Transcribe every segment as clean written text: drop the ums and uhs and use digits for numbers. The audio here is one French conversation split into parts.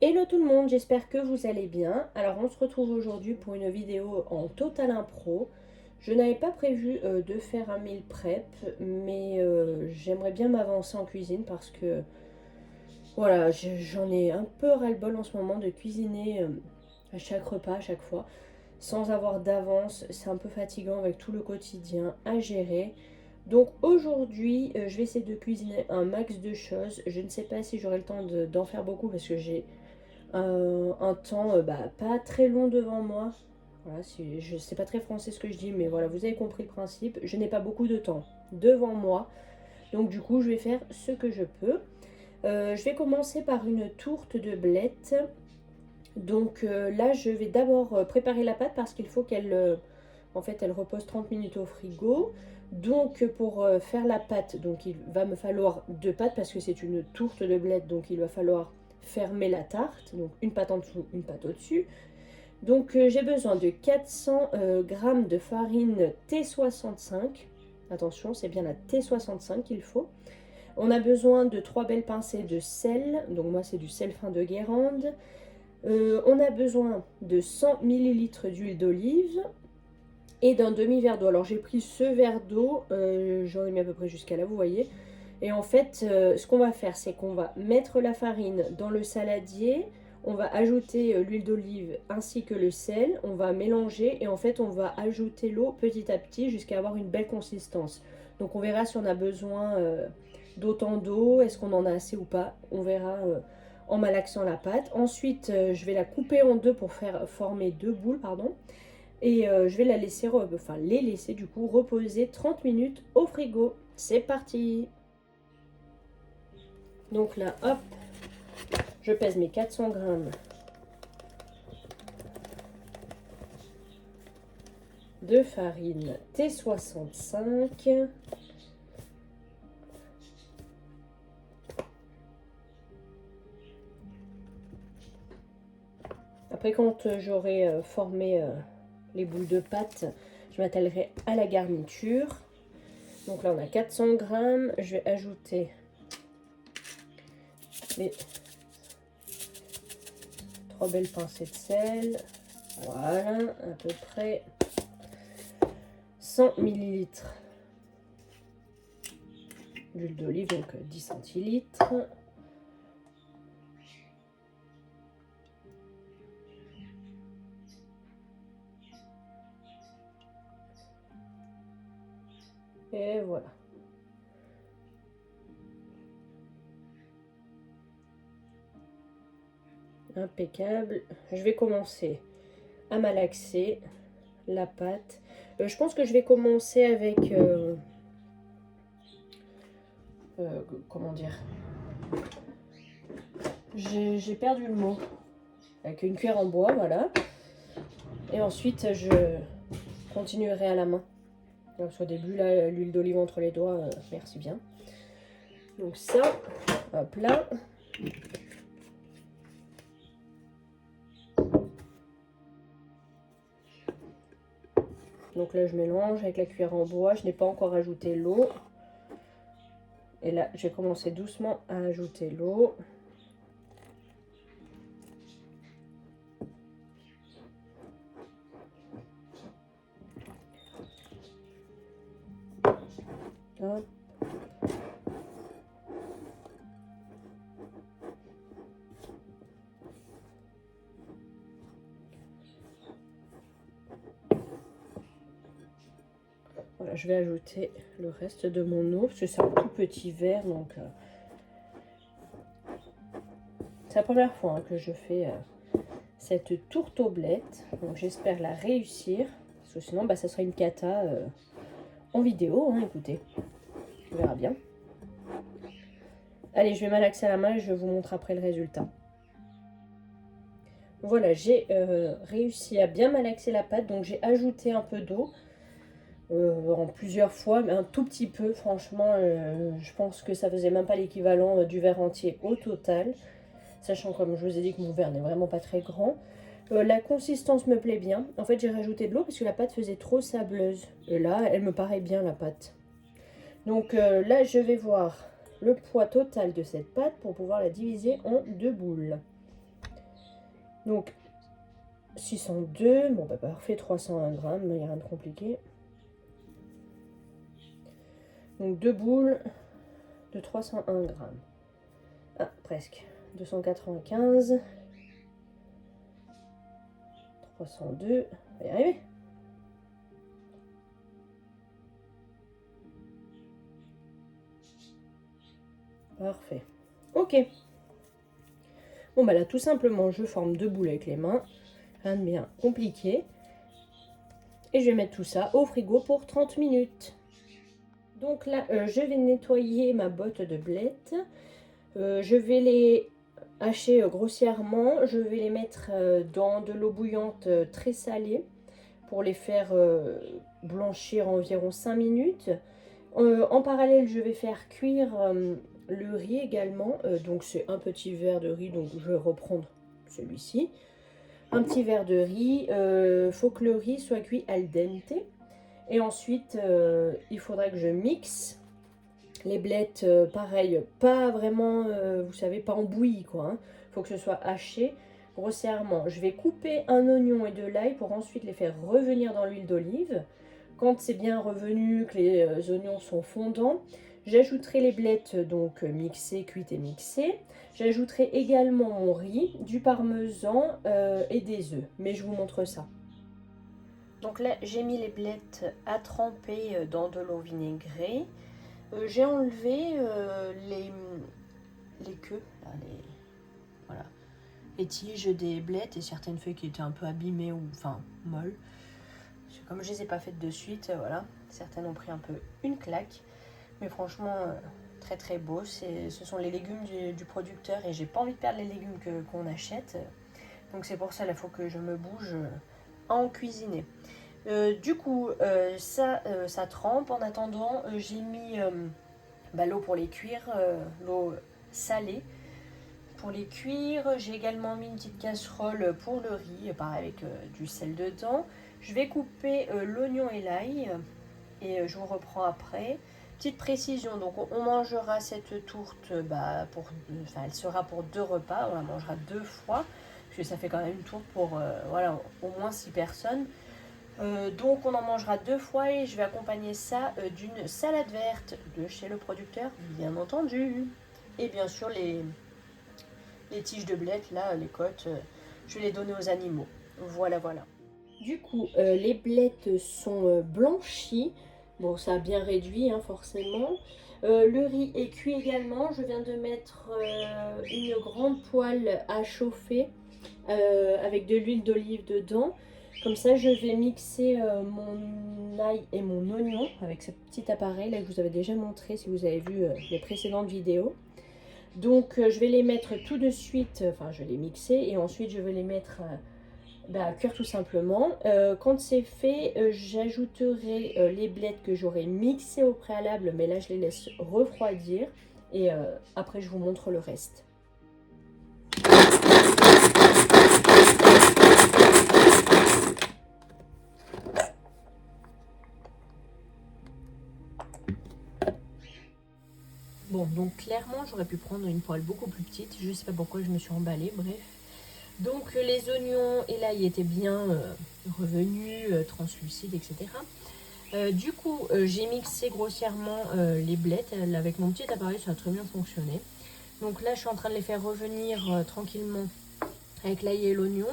Hello tout le monde, j'espère que vous allez bien. Alors on se retrouve aujourd'hui pour une vidéo en total impro. Je n'avais pas prévu de faire un meal prep, mais j'aimerais bien m'avancer en cuisine parce que voilà, j'en ai un peu ras-le-bol en ce moment de cuisiner à chaque repas, à chaque fois, sans avoir d'avance. C'est un peu fatigant avec tout le quotidien à gérer. Donc aujourd'hui, je vais essayer de cuisiner un max de choses. Je ne sais pas si j'aurai le temps d'en faire beaucoup parce que j'ai un temps pas très long devant moi. Voilà, je sais pas très français ce que je dis, mais voilà, vous avez compris le principe. Je n'ai pas beaucoup de temps devant moi, donc du coup, je vais faire ce que je peux. Je vais commencer par une tourte de blettes. Donc là, je vais d'abord préparer la pâte parce qu'il faut en fait, elle repose 30 minutes au frigo. Donc pour faire la pâte, donc il va me falloir deux pâtes parce que c'est une tourte de blettes, donc il va falloir fermer la tarte, donc une pâte en dessous, une pâte au-dessus. Donc j'ai besoin de 400 g de farine T65. Attention, c'est bien la T65 qu'il faut. On a besoin de 3 belles pincées de sel, donc moi c'est du sel fin de Guérande. On a besoin de 100 ml d'huile d'olive et d'un demi-verre d'eau. Alors j'ai pris ce verre d'eau, j'en ai mis à peu près jusqu'à là, vous voyez. Et en fait, ce qu'on va faire, c'est qu'on va mettre la farine dans le saladier, on va ajouter l'huile d'olive ainsi que le sel, on va mélanger et en fait on va ajouter l'eau petit à petit jusqu'à avoir une belle consistance. Donc on verra si on a besoin d'autant d'eau, est-ce qu'on en a assez ou pas, on verra en malaxant la pâte. Ensuite, je vais la couper en deux pour faire former deux boules, pardon. Et je vais la laisser, enfin les laisser du coup reposer 30 minutes au frigo. C'est parti! Donc là, hop, je pèse mes 400 grammes de farine T65. Après, quand j'aurai formé les boules de pâte, je m'attellerai à la garniture. Donc là, on a 400 grammes. Je vais ajouter les 3 belles pincées de sel. Voilà, à peu près 100 ml d'huile d'olive, donc 10 centilitres. Et voilà. Impeccable. Je vais commencer à malaxer la pâte. Je pense que je vais commencer avec... comment dire? J'ai perdu le mot. Avec une cuillère en bois, voilà. Et ensuite, je continuerai à la main. Donc, au début, là, l'huile d'olive entre les doigts, merci bien. Donc ça, hop là. Donc là, je mélange avec la cuillère en bois. Je n'ai pas encore ajouté l'eau. Et là, j'ai commencé doucement à ajouter l'eau. Hop. Voilà, je vais ajouter le reste de mon eau, parce que c'est un tout petit verre, donc c'est la première fois que je fais cette tourte aux blettes, donc j'espère la réussir, parce que sinon ça sera une cata en vidéo, hein, écoutez, on verra bien. Allez, je vais malaxer à la main et je vous montre après le résultat. Voilà, j'ai réussi à bien malaxer la pâte, donc j'ai ajouté un peu d'eau. En plusieurs fois, mais un tout petit peu, franchement, je pense que ça faisait même pas l'équivalent du verre entier au total, sachant comme je vous ai dit que mon verre n'est vraiment pas très grand. La consistance me plaît bien, en fait j'ai rajouté de l'eau parce que la pâte faisait trop sableuse, et là elle me paraît bien la pâte. Donc là je vais voir le poids total de cette pâte pour pouvoir la diviser en deux boules. Donc 602, bon bah parfait, 301 grammes, il n'y a rien de compliqué. Donc 2 boules de 301 grammes. Ah, presque. 295. 302. On va y arriver. Parfait. Ok. Bon bah là, tout simplement, je forme 2 boules avec les mains. Rien de bien compliqué. Et je vais mettre tout ça au frigo pour 30 minutes. Donc là, je vais nettoyer ma botte de blettes. Je vais les hacher grossièrement. Je vais les mettre dans de l'eau bouillante très salée pour les faire blanchir environ 5 minutes. En parallèle, je vais faire cuire le riz également. Donc c'est un petit verre de riz, donc je vais reprendre celui-ci. Un petit verre de riz. Faut que le riz soit cuit al dente. Et ensuite, il faudra que je mixe les blettes, pareil, pas vraiment, vous savez, pas en bouillie, quoi. Hein. Faut que ce soit haché grossièrement. Je vais couper un oignon et de l'ail pour ensuite les faire revenir dans l'huile d'olive. Quand c'est bien revenu, que les oignons sont fondants, j'ajouterai les blettes, donc mixées, cuites et mixées. J'ajouterai également mon riz, du parmesan et des œufs. Mais je vous montre ça. Donc là, j'ai mis les blettes à tremper dans de l'eau vinaigrée. J'ai enlevé les queues, là, voilà, les tiges des blettes et certaines feuilles qui étaient un peu abîmées ou enfin molles. Comme je les ai pas faites de suite, voilà, certaines ont pris un peu une claque. Mais franchement, très très beau. Ce sont les légumes du producteur et j'ai pas envie de perdre les légumes qu'on achète. Donc c'est pour ça qu'il faut que je me bouge à en cuisiner. Du coup, ça trempe. En attendant, j'ai mis l'eau pour les cuire, l'eau salée pour les cuire. J'ai également mis une petite casserole pour le riz, pareil avec du sel dedans. Je vais couper l'oignon et l'ail et je vous reprends après. Petite précision, donc on mangera cette tourte, elle sera pour 2 repas, on la mangera 2 fois, parce que ça fait quand même une tourte pour voilà, au moins 6 personnes. Donc on en mangera 2 fois et je vais accompagner ça d'une salade verte de chez le producteur, bien entendu. Et bien sûr les tiges de blettes, là, les côtes, je vais les donner aux animaux. Voilà, voilà. Du coup, les blettes sont blanchies. Bon, ça a bien réduit, hein, forcément. Le riz est cuit également. Je viens de mettre une grande poêle à chauffer avec de l'huile d'olive dedans. Comme ça, je vais mixer mon ail et mon oignon avec ce petit appareil là que je vous avais déjà montré si vous avez vu les précédentes vidéos. Donc, je vais les mettre tout de suite, enfin, je vais les mixer et ensuite je vais les mettre à cuire tout simplement. Quand c'est fait, j'ajouterai les blettes que j'aurai mixées au préalable, mais là, je les laisse refroidir et après, je vous montre le reste. Bon, donc clairement, j'aurais pu prendre une poêle beaucoup plus petite. Je ne sais pas pourquoi je me suis emballée, bref. Donc les oignons et l'ail étaient bien revenus, translucides, etc. Du coup, j'ai mixé grossièrement les blettes. Avec mon petit appareil, ça a très bien fonctionné. Donc là, je suis en train de les faire revenir tranquillement avec l'ail et l'oignon.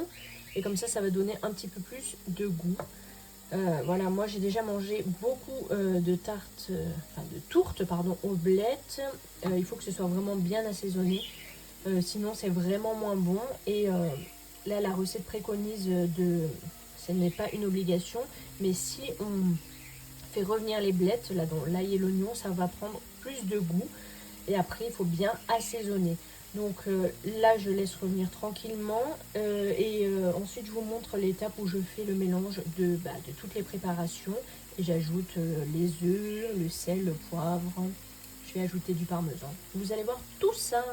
Et comme ça va donner un petit peu plus de goût. Voilà, moi j'ai déjà mangé beaucoup de tourtes aux blettes. Il faut que ce soit vraiment bien assaisonné. Sinon c'est vraiment moins bon. Et là la recette préconise ce n'est pas une obligation, mais si on fait revenir les blettes, là dans l'ail et l'oignon, ça va prendre plus de goût. Et après il faut bien assaisonner. Donc là je laisse revenir tranquillement et ensuite je vous montre l'étape où je fais le mélange de toutes les préparations. Et j'ajoute les œufs, le sel, le poivre, je vais ajouter du parmesan. Vous allez voir tout ça.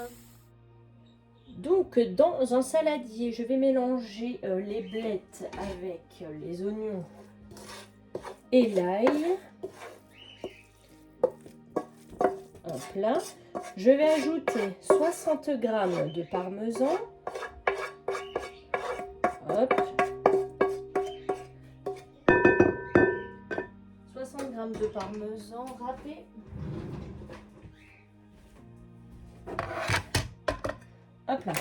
Donc dans un saladier, je vais mélanger les blettes avec les oignons et l'ail. Hop là. Je vais ajouter 60 g de parmesan, Hop. 60 g de parmesan râpé. Hop là.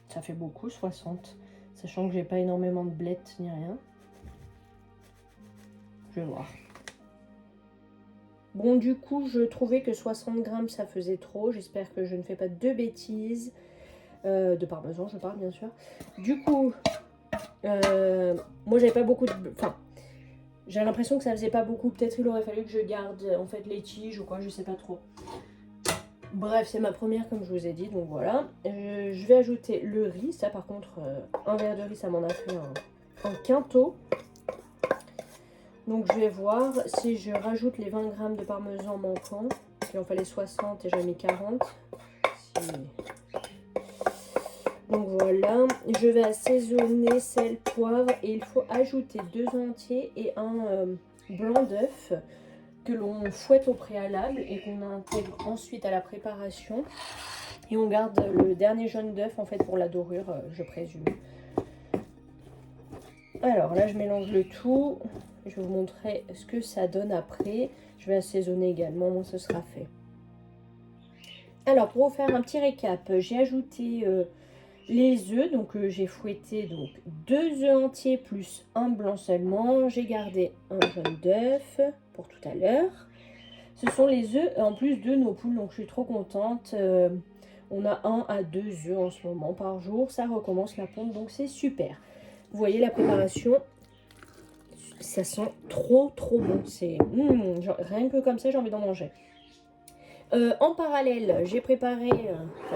Ça fait beaucoup, 60. Sachant que j'ai pas énormément de blettes ni rien. Je vais voir. Bon, du coup, je trouvais que 60 g ça faisait trop. J'espère que je ne fais pas de bêtises. De parmesan, je parle bien sûr. Du coup, moi j'avais pas beaucoup de... Enfin, j'ai l'impression que ça faisait pas beaucoup. Peut-être il aurait fallu que je garde en fait les tiges ou quoi, je sais pas trop. Bref, c'est ma première comme je vous ai dit, donc voilà. Je vais ajouter le riz. Ça par contre, un verre de riz, ça m'en a fait un quinto. Donc je vais voir si je rajoute les 20 g de parmesan manquants. Il en fallait 60 et j'ai mis 40. Si... Donc voilà, je vais assaisonner sel, poivre et il faut ajouter 2 œufs entiers et un blanc d'œuf que l'on fouette au préalable et qu'on intègre ensuite à la préparation. Et on garde le dernier jaune d'œuf en fait pour la dorure, je présume. Alors là, je mélange le tout. Je vais vous montrer ce que ça donne après. Je vais assaisonner également, bon, ce sera fait. Alors, pour vous faire un petit récap, j'ai ajouté les œufs. Donc, j'ai fouetté donc 2 œufs entiers plus un blanc seulement. J'ai gardé un jaune d'œuf pour tout à l'heure. Ce sont les œufs en plus de nos poules, donc je suis trop contente. On a 1 à 2 œufs en ce moment par jour. Ça recommence la ponte, donc c'est super. Vous voyez la préparation, ça sent trop bon. C'est rien que comme ça, j'ai envie d'en manger. En parallèle, j'ai préparé,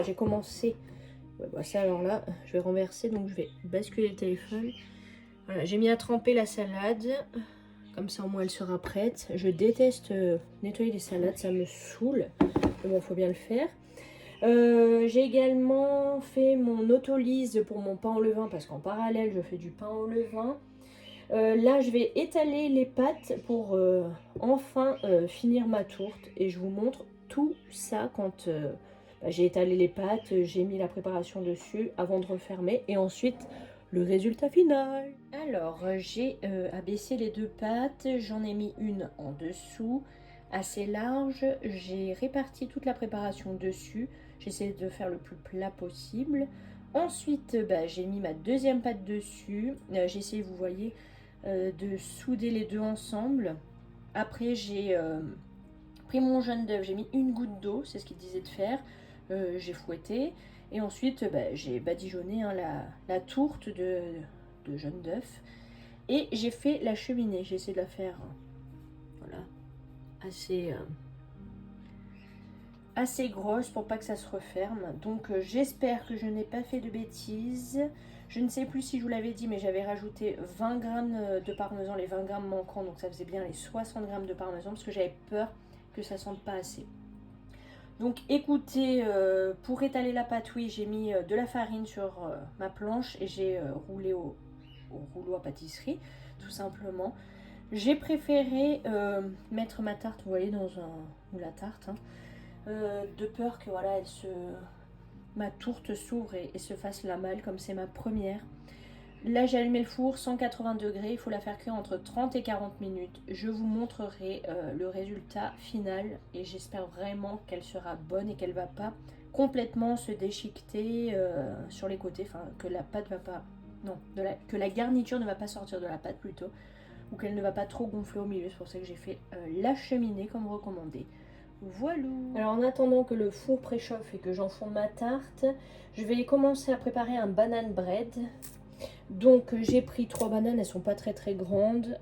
j'ai commencé. Bah ça alors là, je vais renverser, donc je vais basculer le téléphone. Voilà, j'ai mis à tremper la salade. Comme ça au moins elle sera prête. Je déteste nettoyer les salades, ça me saoule. Mais bon, il faut bien le faire. J'ai également fait mon autolyse pour mon pain au levain parce qu'en parallèle je fais du pain au levain. Là je vais étaler les pâtes pour enfin finir ma tourte et je vous montre tout ça quand j'ai étalé les pâtes, j'ai mis la préparation dessus avant de refermer et ensuite le résultat final. Alors j'ai abaissé les 2 pâtes, j'en ai mis une en dessous assez large, j'ai réparti toute la préparation dessus, j'essaie de faire le plus plat possible. Ensuite j'ai mis ma deuxième pâte dessus, j'ai essayé, vous voyez, de souder les deux ensemble. Après j'ai pris mon jaune d'œuf, j'ai mis une goutte d'eau, c'est ce qu'il disait de faire, j'ai fouetté et ensuite j'ai badigeonné la tourte de jaune d'œuf et j'ai fait la cheminée. J'ai essayé de la faire voilà, assez grosse pour pas que ça se referme. Donc j'espère que je n'ai pas fait de bêtises. Je ne sais plus si je vous l'avais dit, mais j'avais rajouté 20 g de parmesan, les 20 g manquants, donc ça faisait bien les 60 g de parmesan parce que j'avais peur que ça sente pas assez. Donc écoutez, pour étaler la pâte, oui, j'ai mis de la farine sur ma planche et j'ai roulé au rouleau à pâtisserie, tout simplement. J'ai préféré mettre ma tarte, vous voyez, dans un moule à tarte, hein, de peur que voilà, ma tourte s'ouvre et se fasse la malle comme c'est ma première. Là j'ai allumé le four 180 degrés, il faut la faire cuire entre 30 et 40 minutes. Je vous montrerai le résultat final et j'espère vraiment qu'elle sera bonne et qu'elle va pas complètement se déchiqueter sur les côtés, enfin que la pâte va pas, non, que la garniture ne va pas sortir de la pâte plutôt, ou qu'elle ne va pas trop gonfler au milieu. C'est pour ça que j'ai fait la cheminée comme recommandé. Voilà. Alors en attendant que le four préchauffe et que j'enfonde ma tarte, je vais commencer à préparer un banane bread. Donc j'ai pris 3 bananes, elles sont pas très grandes.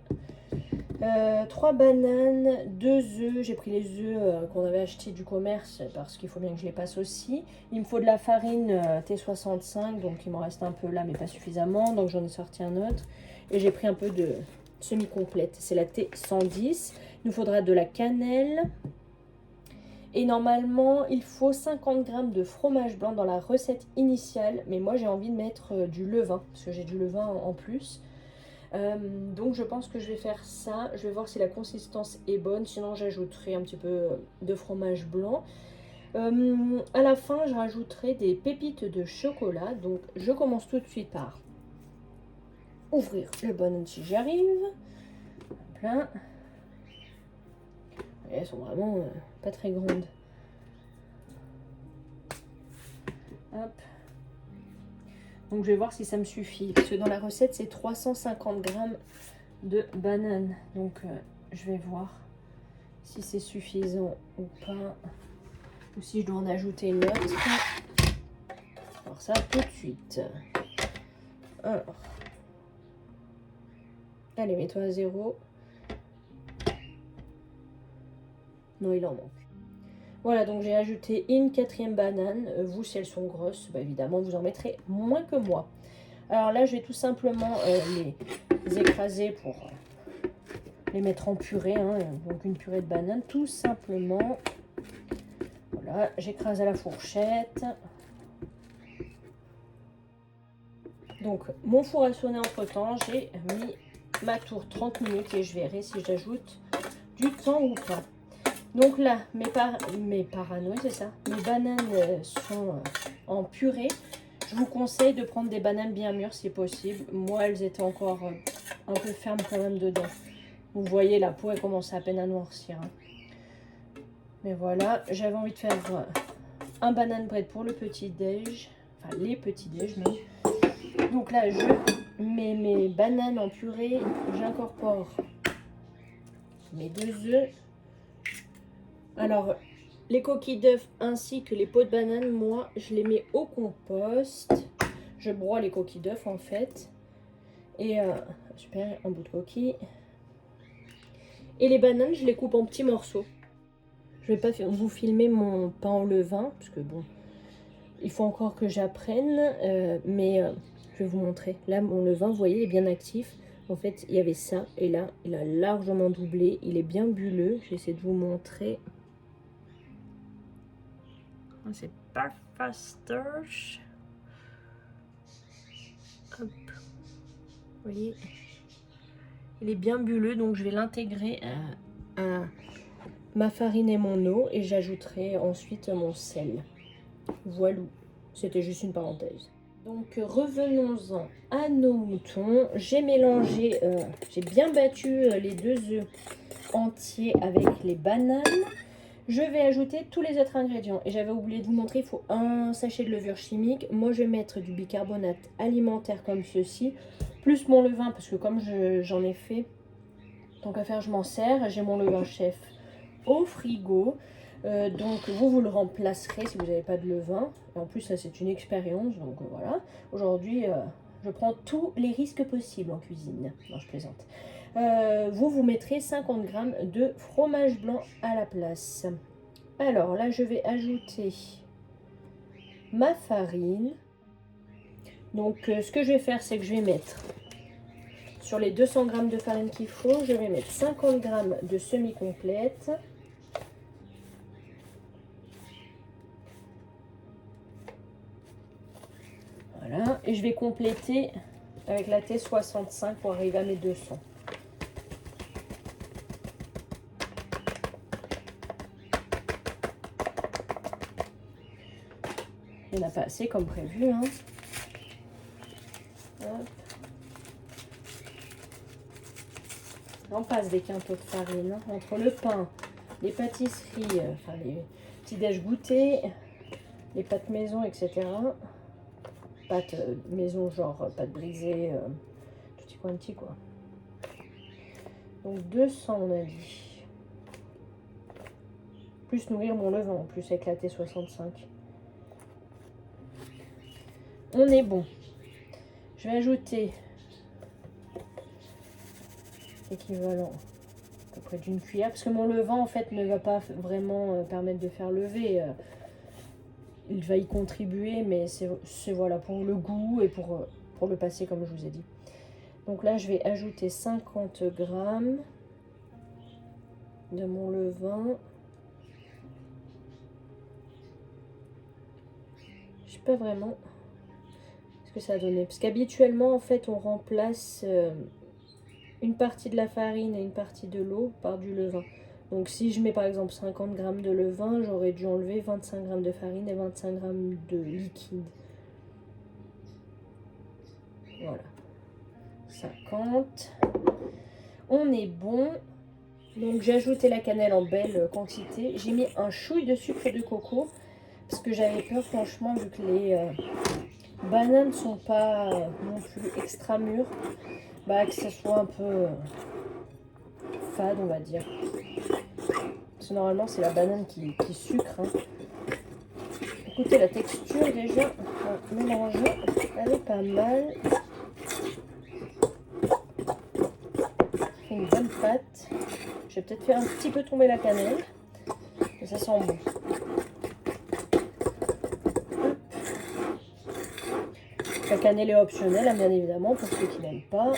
3 bananes, 2 œufs, j'ai pris les œufs qu'on avait achetés du commerce parce qu'il faut bien que je les passe aussi. Il me faut de la farine T65, donc il m'en reste un peu là mais pas suffisamment, donc j'en ai sorti un autre. Et j'ai pris un peu de semi-complète, c'est la T110. Il nous faudra de la cannelle. Et normalement, il faut 50 g de fromage blanc dans la recette initiale. Mais moi, j'ai envie de mettre du levain, parce que j'ai du levain en plus. Donc je pense que je vais faire ça. Je vais voir si la consistance est bonne. Sinon j'ajouterai un petit peu de fromage blanc. À la fin, je rajouterai des pépites de chocolat. Donc je commence tout de suite par ouvrir le bonnet si j'y arrive. Plein. Elles sont vraiment pas très grandes. Hop. Donc je vais voir si ça me suffit. Parce que dans la recette, c'est 350 grammes de bananes. Donc je vais voir si c'est suffisant ou pas. Ou si je dois en ajouter une autre. Alors ça tout de suite. Alors. Allez, mets-toi à 0. Non, il en manque. Voilà, donc j'ai ajouté une 4e banane. Vous, si elles sont grosses, bah, évidemment, vous en mettrez moins que moi. Alors là, je vais tout simplement les écraser pour les mettre en purée. Hein, donc une purée de banane, tout simplement. Voilà, j'écrase à la fourchette. Donc, mon four a sonné entre-temps. J'ai mis ma tour 30 minutes et je verrai si j'ajoute du temps ou pas. Donc là, mes paranoïas, c'est ça, mes bananes sont en purée. Je vous conseille de prendre des bananes bien mûres si possible. Moi, elles étaient encore un peu fermes quand même dedans. Vous voyez, la peau, elle commence à peine à noircir. Hein. Mais voilà, j'avais envie de faire un banane bread pour le petit-déj. Enfin, les petits-déj, même. Donc là, je mets mes bananes en purée. J'incorpore mes 2 œufs. Alors, les coquilles d'œufs ainsi que les peaux de banane, moi, je les mets au compost. Je broie les coquilles d'œufs, en fait. Et, super, un bout de coquille. Et les bananes, je les coupe en petits morceaux. Je vais pas vous filmer mon pain au levain, parce que bon, il faut encore que j'apprenne. Mais je vais vous montrer. Là, mon levain, vous voyez, il est bien actif. En fait, il y avait ça. Et là, il a largement doublé. Il est bien bulleux. J'essaie de vous montrer. C'est pas faster. Hop. Vous voyez, il est bien bulleux, donc je vais l'intégrer à ma farine et mon eau et j'ajouterai ensuite mon sel. Voilà, c'était juste une parenthèse. Donc revenons-en à nos moutons. J'ai mélangé, j'ai bien battu les 2 œufs entiers avec les bananes. Je vais ajouter tous les autres ingrédients. Et j'avais oublié de vous montrer, il faut un sachet de levure chimique. Moi, je vais mettre du bicarbonate alimentaire comme ceci. Plus mon levain, parce que comme j'en ai fait, tant qu'à faire, je m'en sers. J'ai mon levain chef au frigo. Donc, vous le remplacerez si vous n'avez pas de levain. Et en plus, ça, c'est une expérience. Donc, voilà. Aujourd'hui, je prends tous les risques possibles en cuisine. Non, je plaisante. Vous mettrez 50 g de fromage blanc à la place. Alors là, je vais ajouter ma farine. Donc, ce que je vais faire, c'est que je vais mettre sur les 200 g de farine qu'il faut, je vais mettre 50 g de semi-complète. Voilà, et je vais compléter avec la T65 pour arriver à mes 200. Il n'y en a pas assez comme prévu. Hein. Hop. On passe des quintaux de farine. Hein. Entre le pain, les pâtisseries, enfin les petits déj goûtés, les pâtes maison, etc. Pâtes maison, genre pâtes brisées, tutti quanti quoi. Donc 200 on a dit. Plus nourrir mon levain en plus avec la T65. On est bon. Je vais ajouter l'équivalent à peu près d'une cuillère. Parce que mon levain en fait ne va pas vraiment permettre de faire lever. Il va y contribuer mais c'est voilà pour le goût et pour le passer comme je vous ai dit. Donc là je vais ajouter 50 g de mon levain. Je sais pas vraiment ce que ça a donné. Parce qu'habituellement, en fait, on remplace une partie de la farine et une partie de l'eau par du levain. Donc si je mets par exemple 50 g de levain, j'aurais dû enlever 25 g de farine et 25 g de liquide. Voilà. 50. On est bon. Donc j'ai ajouté la cannelle en belle quantité. J'ai mis un chouille de sucre de coco parce que j'avais peur franchement vu que les bananes ne sont pas non plus extra mûres, bah, que ça soit un peu fade on va dire. Parce que normalement c'est la banane qui sucre. Hein. Écoutez la texture déjà mélangée, elle est pas mal. Une bonne pâte. Je vais peut-être faire un petit peu tomber la cannelle. Mais ça sent bon. La cannelle est optionnelle, hein, bien évidemment, pour ceux qui n'aiment pas.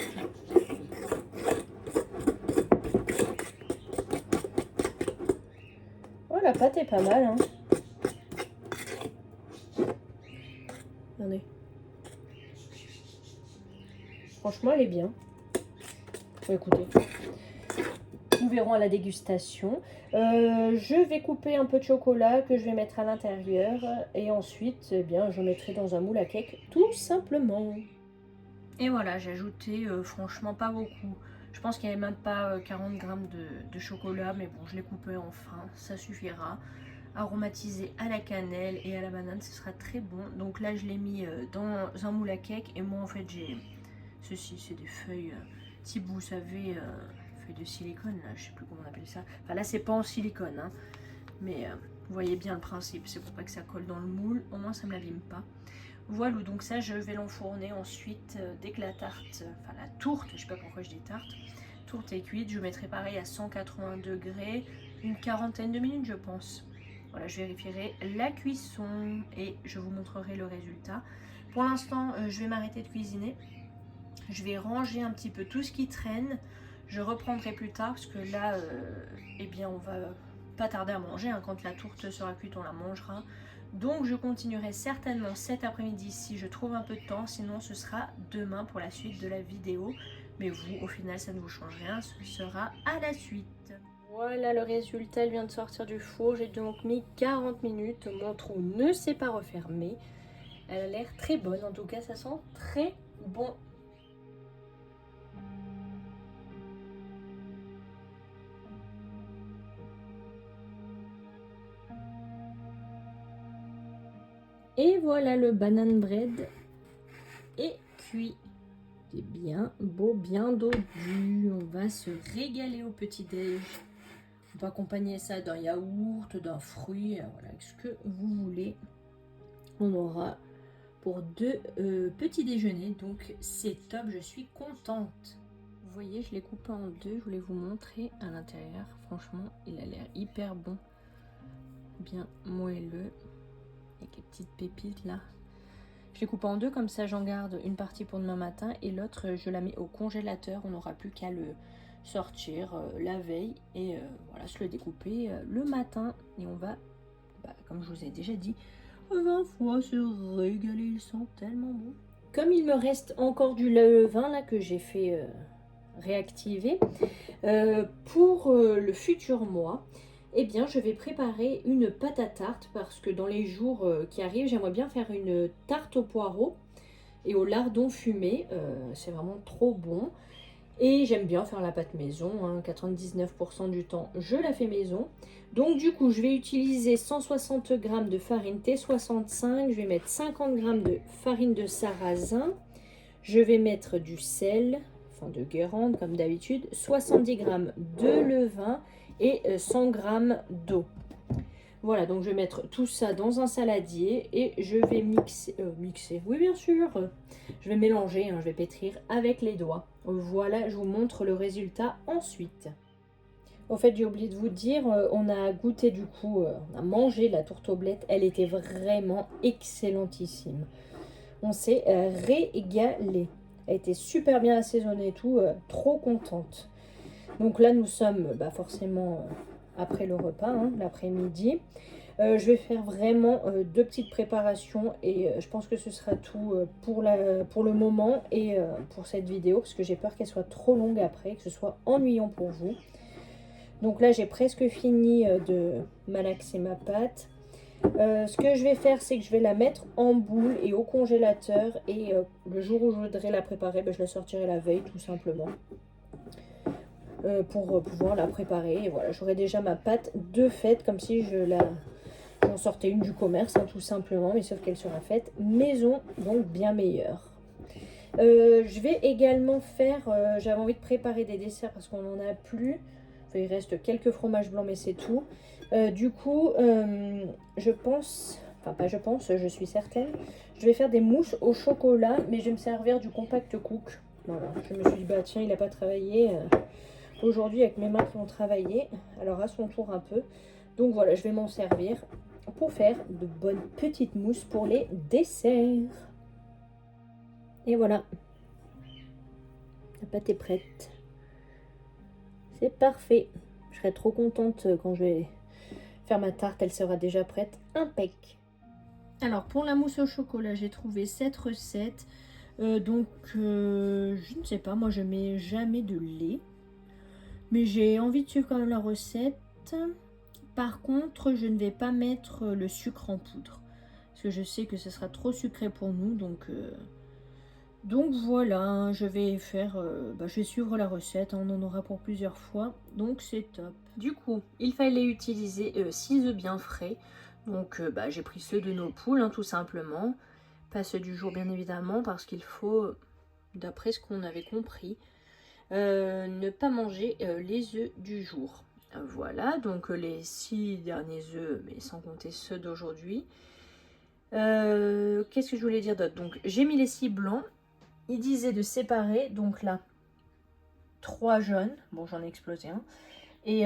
Oh, la pâte est pas mal. Hein. Regardez. Franchement, elle est bien. Bon, écoutez. Nous verrons à la dégustation. Je vais couper un peu de chocolat que je vais mettre à l'intérieur. Et ensuite, eh bien, je mettrai dans un moule à cake, tout simplement. Et voilà, j'ai ajouté franchement pas beaucoup. Je pense qu'il n'y avait même pas 40 g de chocolat. Mais bon, je l'ai coupé en fin, ça suffira. Aromatisé à la cannelle et à la banane, ce sera très bon. Donc là, je l'ai mis dans un moule à cake. Et moi, en fait, j'ai... Ceci, c'est des feuilles type, vous savez... feuille de silicone, là, je sais plus comment on appelle ça. Enfin là c'est pas en silicone, hein, mais vous voyez bien le principe, c'est pour pas que ça colle dans le moule, au moins ça me l'abîme pas. Voilà, donc ça je vais l'enfourner ensuite dès que la tarte, enfin la tourte, je sais pas pourquoi je dis tarte, tourte est cuite, je mettrai pareil à 180 degrés, une quarantaine de minutes je pense. Voilà, je vérifierai la cuisson et je vous montrerai le résultat. Pour l'instant, je vais m'arrêter de cuisiner. Je vais ranger un petit peu tout ce qui traîne. Je reprendrai plus tard parce que là, eh bien, on va pas tarder à manger. Hein. Quand la tourte sera cuite, on la mangera. Donc, je continuerai certainement cet après-midi si je trouve un peu de temps. Sinon, ce sera demain pour la suite de la vidéo. Mais vous, au final, ça ne vous change rien. Ce sera à la suite. Voilà, le résultat vient de sortir du four. J'ai donc mis 40 minutes. Mon trou ne s'est pas refermé. Elle a l'air très bonne. En tout cas, ça sent très bon. Et voilà, le banane bread est cuit. C'est bien beau, bien dodu. On va se régaler au petit-déj. On peut accompagner ça d'un yaourt, d'un fruit, voilà, ce que vous voulez. On aura pour deux petits déjeuners, donc c'est top, je suis contente. Vous voyez, je l'ai coupé en deux, je voulais vous montrer à l'intérieur. Franchement, il a l'air hyper bon, bien moelleux. Avec les petites pépites là. Je les coupe en deux, comme ça j'en garde une partie pour demain matin et l'autre je la mets au congélateur. On n'aura plus qu'à le sortir la veille et voilà, se le découper le matin. Et on va, comme je vous ai déjà dit, 20 fois se régaler, ils sont tellement bons. Comme il me reste encore du levain là que j'ai fait réactiver, pour le futur mois, eh bien, je vais préparer une pâte à tarte parce que dans les jours qui arrivent, j'aimerais bien faire une tarte au poireau et au lardon fumé. C'est vraiment trop bon. Et j'aime bien faire la pâte maison, hein, 99% du temps, je la fais maison. Donc du coup, je vais utiliser 160 g de farine T65, je vais mettre 50 g de farine de sarrasin, je vais mettre du sel, enfin de Guérande comme d'habitude, 70 g de levain et 100 g d'eau. Voilà, donc je vais mettre tout ça dans un saladier et je vais mixer, oui bien sûr, je vais mélanger, hein, je vais pétrir avec les doigts. Voilà, je vous montre le résultat ensuite. Au fait, j'ai oublié de vous dire, on a goûté du coup, on a mangé la tourte aux blettes, elle était vraiment excellentissime. On s'est régalé, elle était super bien assaisonnée et tout, trop contente. Donc là, nous sommes forcément après le repas, hein, l'après-midi. Je vais faire vraiment deux petites préparations et je pense que ce sera tout pour le moment et pour cette vidéo parce que j'ai peur qu'elle soit trop longue après, que ce soit ennuyant pour vous. Donc là j'ai presque fini de malaxer ma pâte. Ce que je vais faire, c'est que je vais la mettre en boule et au congélateur et le jour où je voudrais la préparer, ben, je la sortirai la veille tout simplement pour pouvoir la préparer. Et voilà, j'aurai déjà ma pâte de faite comme si j'en sortais une du commerce hein, tout simplement, mais sauf qu'elle sera faite maison, donc bien meilleure. Je vais également faire, j'avais envie de préparer des desserts parce qu'on n'en a plus. Enfin, il reste quelques fromages blancs mais c'est tout. Du coup, je pense, enfin pas je pense, je suis certaine, je vais faire des mousses au chocolat, mais je vais me servir du Compact Cook. Voilà, je me suis dit, bah tiens, il n'a pas travaillé aujourd'hui avec mes mains qui ont travaillé, alors à son tour un peu. Donc voilà, je vais m'en servir pour faire de bonnes petites mousses pour les desserts. Et voilà, la pâte est prête. C'est parfait. Je serai trop contente quand je vais faire ma tarte, elle sera déjà prête. Impec. Alors pour la mousse au chocolat, j'ai trouvé cette recette. Je ne sais pas, moi je mets jamais de lait. Mais j'ai envie de suivre quand même la recette. Par contre, je ne vais pas mettre le sucre en poudre. Parce que je sais que ce sera trop sucré pour nous. Donc voilà, je vais faire, je vais suivre la recette. On en aura pour plusieurs fois. Donc c'est top. Du coup, il fallait utiliser 6 œufs bien frais. Donc j'ai pris ceux de nos poules, hein, tout simplement. Pas ceux du jour, bien évidemment, parce qu'il faut, d'après ce qu'on avait compris, ne pas manger les œufs du jour. Voilà, donc les 6 derniers œufs, mais sans compter ceux d'aujourd'hui. Qu'est-ce que je voulais dire d'autre? Donc j'ai mis les 6 blancs. Il disait de séparer, donc là, 3 jaunes. Bon, j'en ai explosé un. Et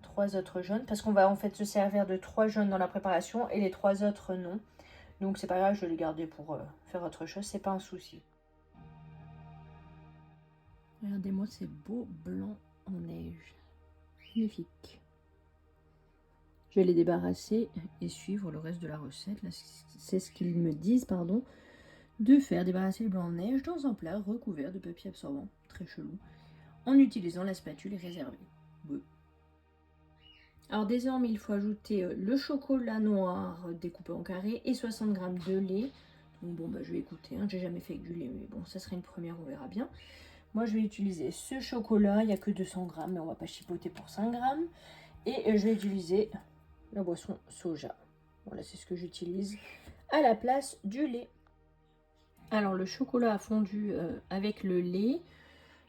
3 autres jaunes, parce qu'on va en fait se servir de 3 jaunes dans la préparation et les 3 autres non. Donc c'est pas grave, je vais les garder pour faire autre chose, c'est pas un souci. Regardez-moi ces beaux blancs en neige. Magnifique. Je vais les débarrasser et suivre le reste de la recette. Là, c'est ce qu'ils me disent, pardon, de faire débarrasser les blancs en neige dans un plat recouvert de papier absorbant, très chelou, en utilisant la spatule réservée. Oui. Alors désormais, il faut ajouter le chocolat noir découpé en carrés et 60 g de lait. Donc bon, je vais écouter, hein, j'ai jamais fait avec du lait, mais bon, ça serait une première, on verra bien. Moi, je vais utiliser ce chocolat, il n'y a que 200 g, mais on va pas chipoter pour 5 g. Et je vais utiliser la boisson soja. Voilà, c'est ce que j'utilise à la place du lait. Alors, le chocolat a fondu avec le lait.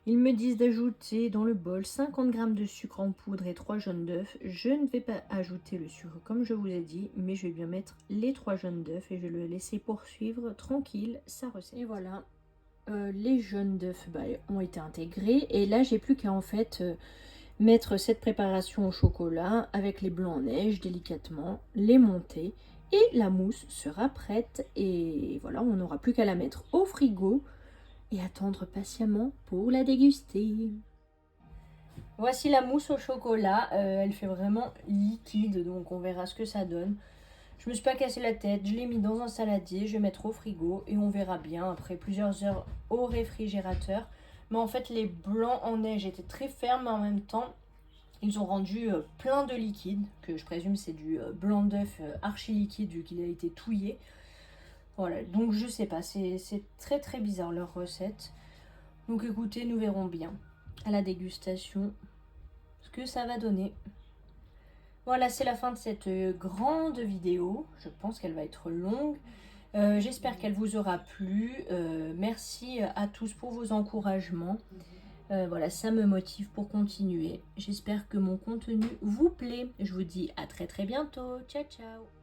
Ils me disent d'ajouter dans le bol 50 g de sucre en poudre et 3 jaunes d'œufs. Je ne vais pas ajouter le sucre comme je vous ai dit, mais je vais bien mettre les 3 jaunes d'œufs et je vais le laisser poursuivre tranquille sa recette. Et voilà, les jaunes d'œufs ont été intégrés. Et là, j'ai plus qu'à en fait mettre cette préparation au chocolat avec les blancs en neige délicatement, les monter. Et la mousse sera prête. Et voilà, on n'aura plus qu'à la mettre au frigo et attendre patiemment pour la déguster. Voici la mousse au chocolat, elle fait vraiment liquide, donc on verra ce que ça donne. Je me suis pas cassé la tête, je l'ai mis dans un saladier, je vais mettre au frigo et on verra bien après plusieurs heures au réfrigérateur. Mais en fait les blancs en neige étaient très fermes, mais en même temps ils ont rendu plein de liquide, que je présume c'est du blanc d'œuf archi liquide vu qu'il a été touillé. Voilà, donc je sais pas, c'est très très bizarre leur recette. Donc écoutez, nous verrons bien à la dégustation ce que ça va donner. Voilà, c'est la fin de cette grande vidéo. Je pense qu'elle va être longue. J'espère qu'elle vous aura plu. Merci à tous pour vos encouragements. Voilà, ça me motive pour continuer. J'espère que mon contenu vous plaît. Je vous dis à très très bientôt. Ciao ciao.